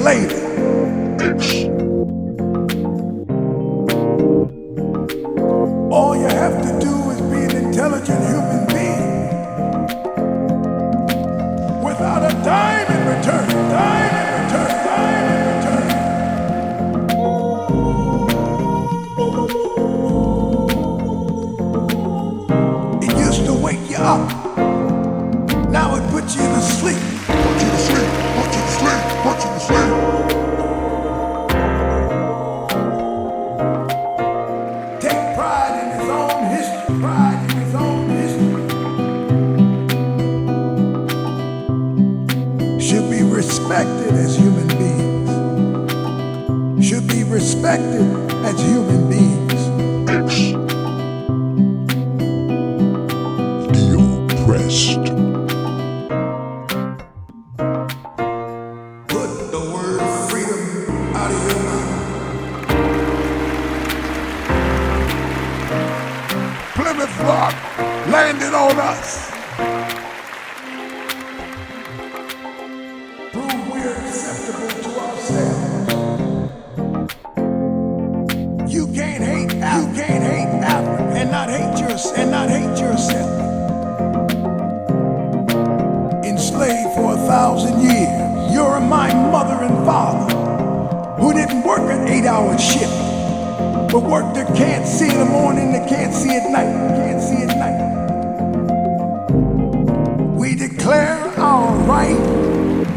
later. All you have to do is be an intelligent human being without a dime in return. Dime in return. Dime in return. It used to wake you up. Now it puts you to sleep. Put you to sleep. Put you to sleep. Put you to sleep. Take pride in his own history. Pride in his own history. Should be respected as human beings. Should be respected as human beings. The oppressed. Put the word freedom out of your mouth. Plymouth Rock landed on us. Prove we're acceptable to ourselves. You can't hate Africa and not hate yourself. Enslaved for 1,000 years. You're my mother and father who didn't work an 8-hour shift, but worked they can't see in the morning, they can't see at night, can't see at night. We declare our right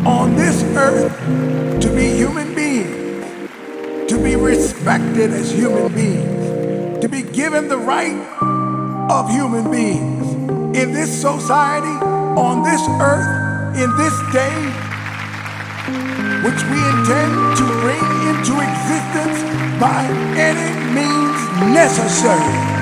on this earth to be human beings, to be respected as human beings, to be given the right of human beings in this society, on this earth, in this day, which we intend to bring into existence by any means necessary.